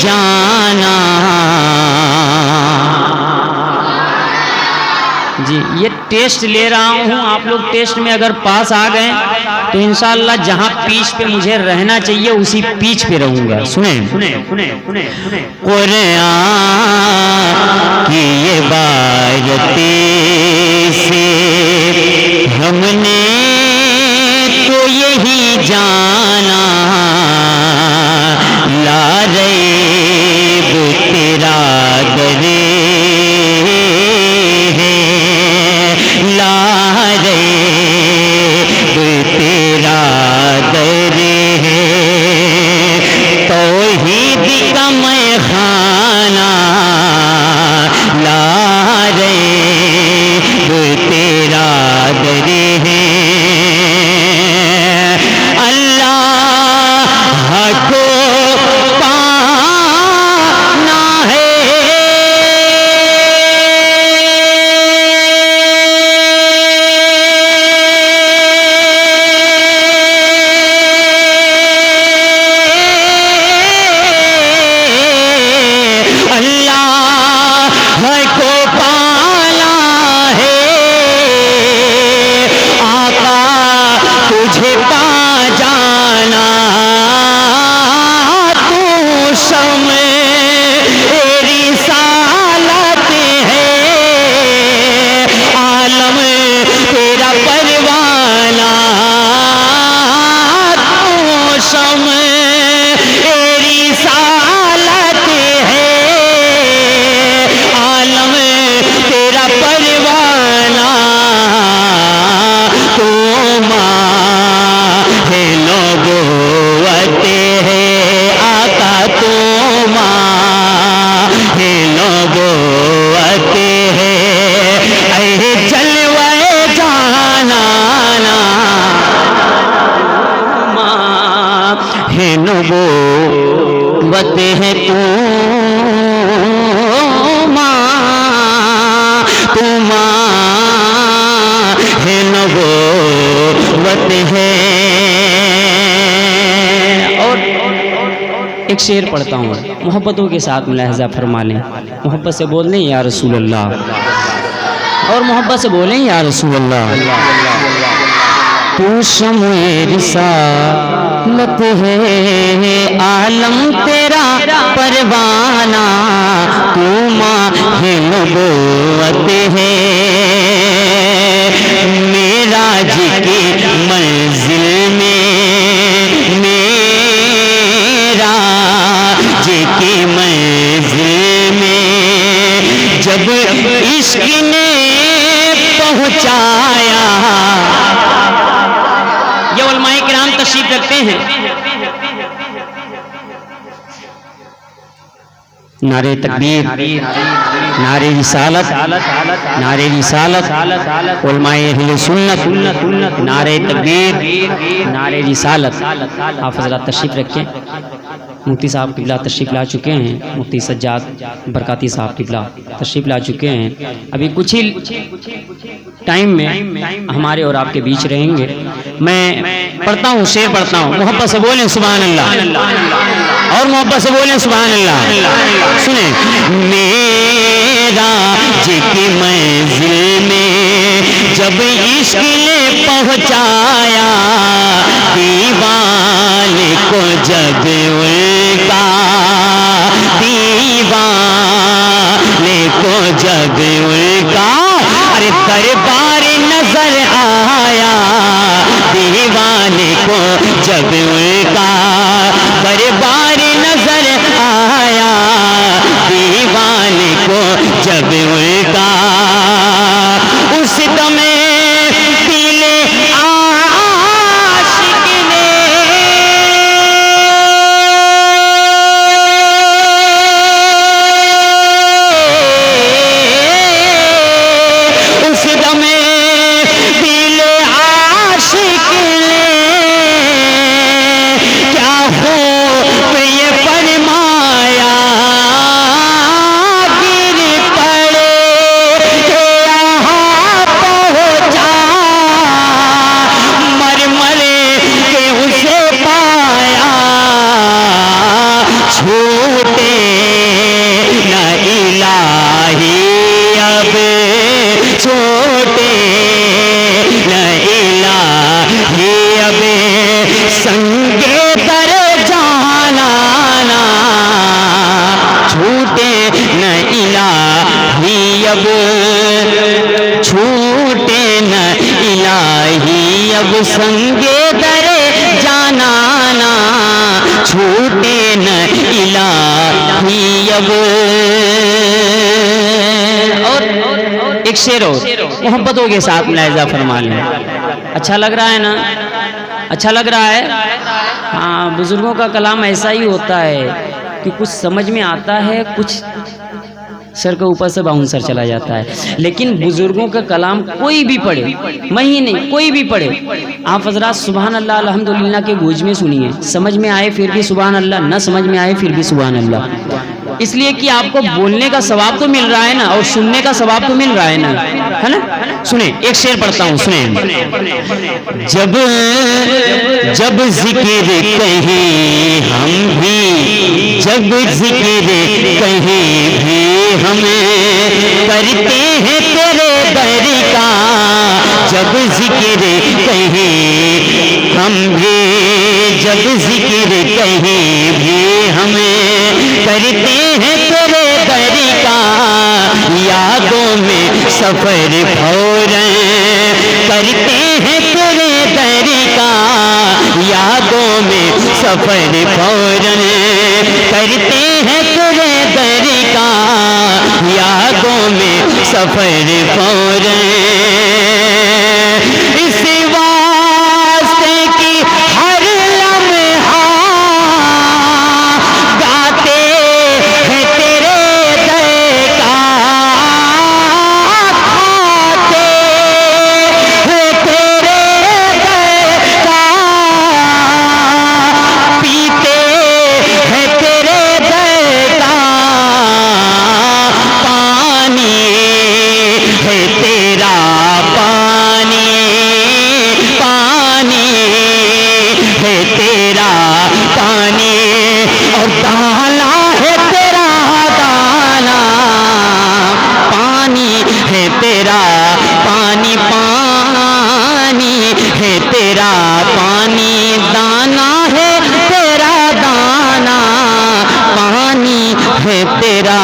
جانا. جی یہ ٹیسٹ لے رہا ہوں، آپ لوگ ٹیسٹ میں اگر پاس آ گئے تو انشاءاللہ جہاں پیچ پہ مجھے رہنا چاہیے اسی پیچ پہ رہوں گا. سنیں قرآن کی یہ باتیں سے ہم نے تو یہی جانا، لا ریب تیرا در ہے، لا ریب تیرا در ہے، توحید کا میخانہ، لا ریب تیرا در ہے. نبوت ہے تو ماں، تو ماں ہے، نبوت ہے. اور ایک شعر پڑھتا ہوں، محبتوں کے ساتھ ملاحظہ فرما لیں. محبت سے بول لیں یا رسول اللہ، اور محبت سے بولیں یا رسول اللہ. تو شمع رسالت ہے، عالم تیرا پروانہ، تو ماہ نبوت ہے. معراج کی منزل میں، معراج کی منزل میں جب عشق نے پہنچایا. یہ علماء کرام تشریف رکھتے ہیں. نعرہ تکبیر، نعرہ رسالت، نعرہ رسالت، علماء اہل سنت، نعرہ تکبیر، نعرہ رسالت. آپ حضرات تشریف رکھیں. مفتی صاحب قبلہ تشریف لا چکے ہیں، مفتی سجاد برکاتی صاحب قبلہ تشریف لا چکے ہیں. ابھی کچھ ہی ٹائم میں ہمارے اور آپ کے بیچ رہیں گے. میں پڑھتا ہوں، شعر پڑھتا ہوں. محبت سے بولیں سبحان اللہ، اور محبت سے بولیں سبحان اللہ. سنیں معراج کی منزل میں جب عشق نے پہنچایا، دیوانے کو جب الٹا، دیوانے کو جب الٹا، ارے دربار نظر آیا، دیوانے کو جب الٹا دربار نظر آیا، دیوانے کو جب الٹا. اس دم دل عاشق نے اس دم ایک شعر اور محبتوں کے ساتھ ملاحظہ فرما لیں. اچھا لگ رہا ہے نا؟ اچھا لگ رہا ہے؟ ہاں، بزرگوں کا کلام ایسا ہی ہوتا ہے کہ کچھ سمجھ میں آتا ہے، کچھ سر کے اوپر سے باؤنسر چلا جاتا ہے. لیکن بزرگوں کا کلام کوئی بھی پڑھے، میں ہی نہیں، کوئی بھی پڑھے، آپ حضرات سبحان اللہ الحمدللہ کے گوج میں سنیے، سمجھ میں آئے پھر بھی سبحان اللہ، نہ سمجھ میں آئے پھر بھی سبحان اللہ. اس لیے کہ آپ کو بولنے کا ثواب تو مل رہا ہے نا، اور سننے کا ثواب تو مل رہا ہے نا، ہے نا. سنیں، ایک شعر پڑھتا ہوں، سنیں. جب جب ذکر کہیں ہم بھی، جب ذکر کہیں بھی ہمیں کرتے ہیں تیرے در کا، جب ذکر کہیں ہم بھی، جب ذکر کہیں بھی ہمیں کرتے ہیں تیرے در کا، یادوں میں سفر فوراً کرتے ہیں تیرے در کا، یادوں میں سفر فوراً کرتے ہیں تیرے در کا، یادوں میں سفر فوراً. اس واسطے کی ہر لمحہ گاتے ہیں تیرے در کا، کھاتے ہیں تیرے در کا، پیتے ہیں تیرے در کا، پانی ہے تیرا پانی، پانی ہے تیرا پانی، اور دانا ہے تیرا دانا، پانی ہے تیرا پانی، پانی ہے تیرا پانی، دانا ہے تیرا دانا، پانی ہے تیرا